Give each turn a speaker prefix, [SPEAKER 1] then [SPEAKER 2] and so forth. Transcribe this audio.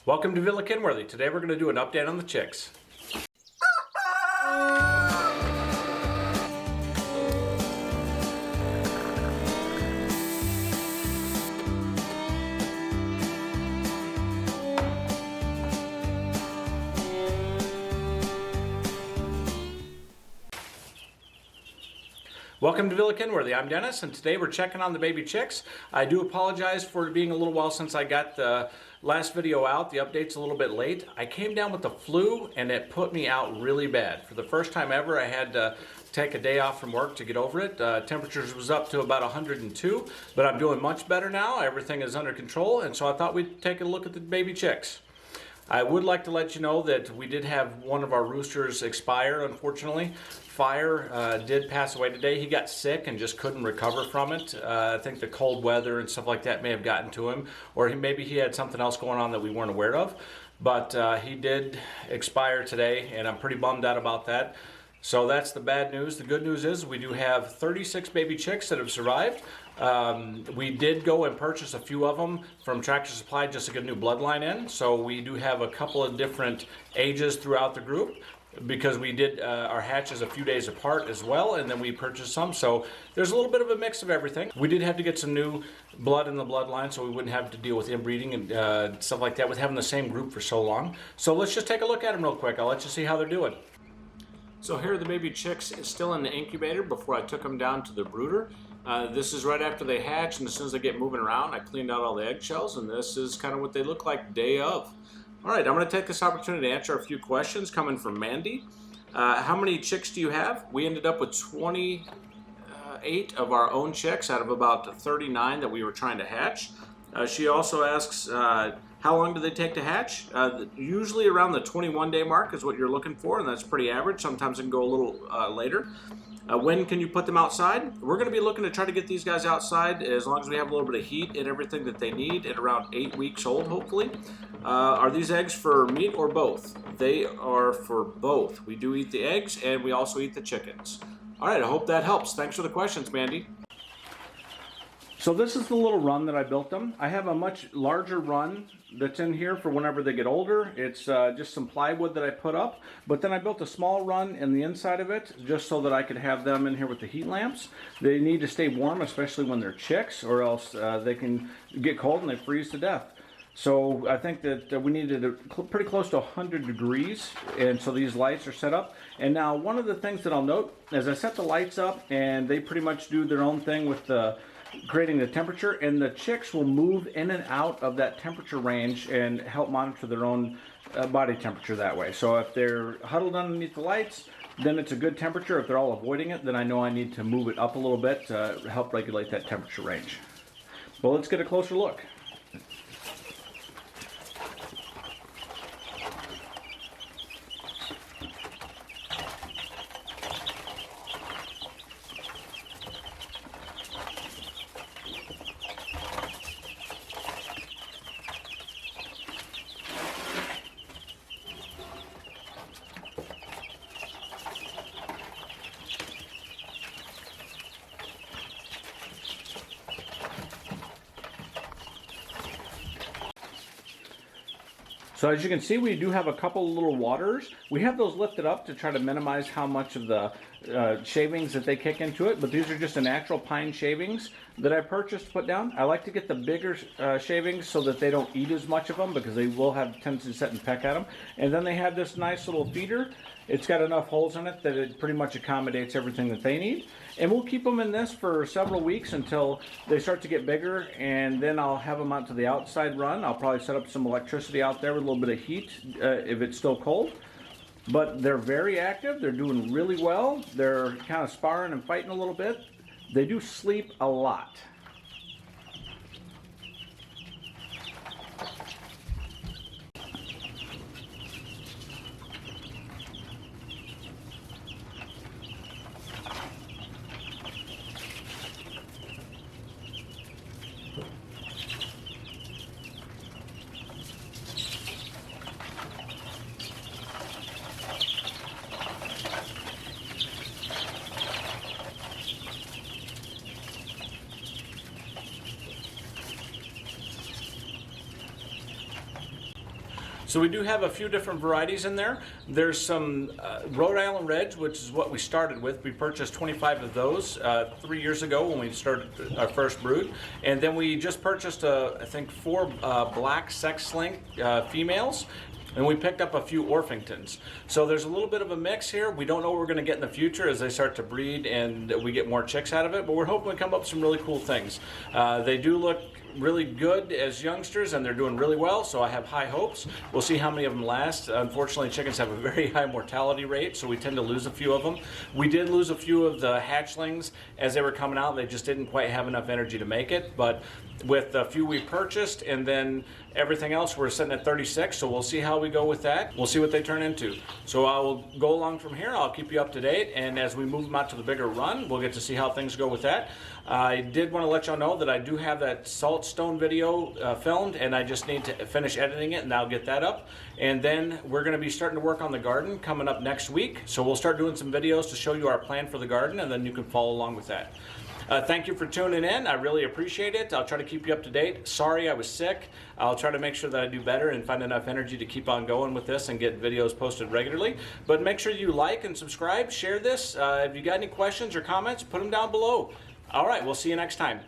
[SPEAKER 1] Welcome to Villakinworthy. Today we're going to do an update on the chicks. Welcome to Villakinworthy. I'm Dennis, and today we're checking on the baby chicks. I do apologize for it being a little while since I got the last video out. The update's a little bit late. I came down with the flu, and it put me out really bad. For the first time ever, I had to take a day off from work to get over it. Temperatures was up to about 102, but I'm doing much better now. Everything is under control, and so I thought we'd take a look at the baby chicks. I would like to let you know that we did have one of our roosters expire, unfortunately. Fire did pass away today. He got sick and just couldn't recover from it. I think the cold weather and stuff like that may have gotten to him, or maybe he had something else going on that we weren't aware of. But he did expire today, and I'm pretty bummed out about that. So that's the bad news. The good news is we do have 36 baby chicks that have survived. We did go and purchase a few of them from Tractor Supply just to get a new bloodline in. So we do have a couple of different ages throughout the group because we did our hatches a few days apart as well, and then we purchased some. So there's a little bit of a mix of everything. We did have to get some new blood in the bloodline so we wouldn't have to deal with inbreeding and stuff like that with having the same group for so long. So let's just take a look at them real quick. I'll let you see how they're doing. So here are the baby chicks still in the incubator before I took them down to the brooder. This is right after they hatch, and as soon as they get moving around, I cleaned out all the eggshells, and this is kind of what they look like day of. All right, I'm going to take this opportunity to answer a few questions coming from Mandy. How many chicks do you have? We ended up with 28 of our own chicks out of about 39 that we were trying to hatch. She also asks, how long do they take to hatch? Usually around the 21-day mark is what you're looking for, and that's pretty average. Sometimes it can go a little later. When can you put them outside? We're going to be looking to try to get these guys outside as long as we have a little bit of heat and everything that they need at around 8 weeks old, hopefully. Are these eggs for meat or both? They are for both. We do eat the eggs, and we also eat the chickens. All right, I hope that helps. Thanks for the questions, Mandy. So this is the little run that I built them. I have a much larger run that's in here for whenever they get older. It's just some plywood that I put up, but then I built a small run in the inside of it just so that I could have them in here with the heat lamps. They need to stay warm, especially when they're chicks, or else they can get cold and they freeze to death. So I think that we needed pretty close to 100 degrees, and so these lights are set up. And now one of the things that I'll note is I set the lights up, and they pretty much do their own thing with creating the temperature, and the chicks will move in and out of that temperature range and help monitor their own body temperature that way. So if they're huddled underneath the lights, then it's a good temperature. If they're all avoiding it, then I know I need to move it up a little bit to help regulate that temperature range. Well, let's get a closer look. So as you can see, we do have a couple little waters. We have those lifted up to try to minimize how much of the shavings that they kick into it, but these are just the natural pine shavings that I purchased to put down. I like to get the bigger shavings so that they don't eat as much of them because they will have a tendency to sit and peck at them. And then they have this nice little feeder. It's got enough holes in it that it pretty much accommodates everything that they need. And we'll keep them in this for several weeks until they start to get bigger, and then I'll have them out to the outside run. I'll probably set up some electricity out there with a little bit of heat if it's still cold. But they're very active. They're doing really well. They're kind of sparring and fighting a little bit. They do sleep a lot. So we do have a few different varieties in there. There's some Rhode Island Reds, which is what we started with. We purchased 25 of those 3 years ago when we started our first brood. And then we just purchased, I think, 4 black sex-linked females. And we picked up a few Orpingtons. So there's a little bit of a mix here. We don't know what we're going to get in the future as they start to breed and we get more chicks out of it, but we're hoping to come up with some really cool things. They do look really good as youngsters and they're doing really well, so I have high hopes. We'll see how many of them last. Unfortunately, chickens have a very high mortality rate, so we tend to lose a few of them. We did lose a few of the hatchlings as they were coming out. They just didn't quite have enough energy to make it, but with a few we purchased and then everything else, we're sitting at 36, so we'll see how we go with that. We'll see what they turn into. So I will go along from here. I'll keep you up to date, and as we move them out to the bigger run, we'll get to see how things go with that. I did want to let y'all know that I do have that Saltstone video filmed, and I just need to finish editing it, and I'll get that up. And then we're going to be starting to work on the garden coming up next week. So we'll start doing some videos to show you our plan for the garden, and then you can follow along with that. Thank you for tuning in. I really appreciate it. I'll try to keep you up to date. Sorry I was sick. I'll try to make sure that I do better and find enough energy to keep on going with this and get videos posted regularly. But make sure you like and subscribe, share this. If you got any questions or comments, put them down below. All right, we'll see you next time.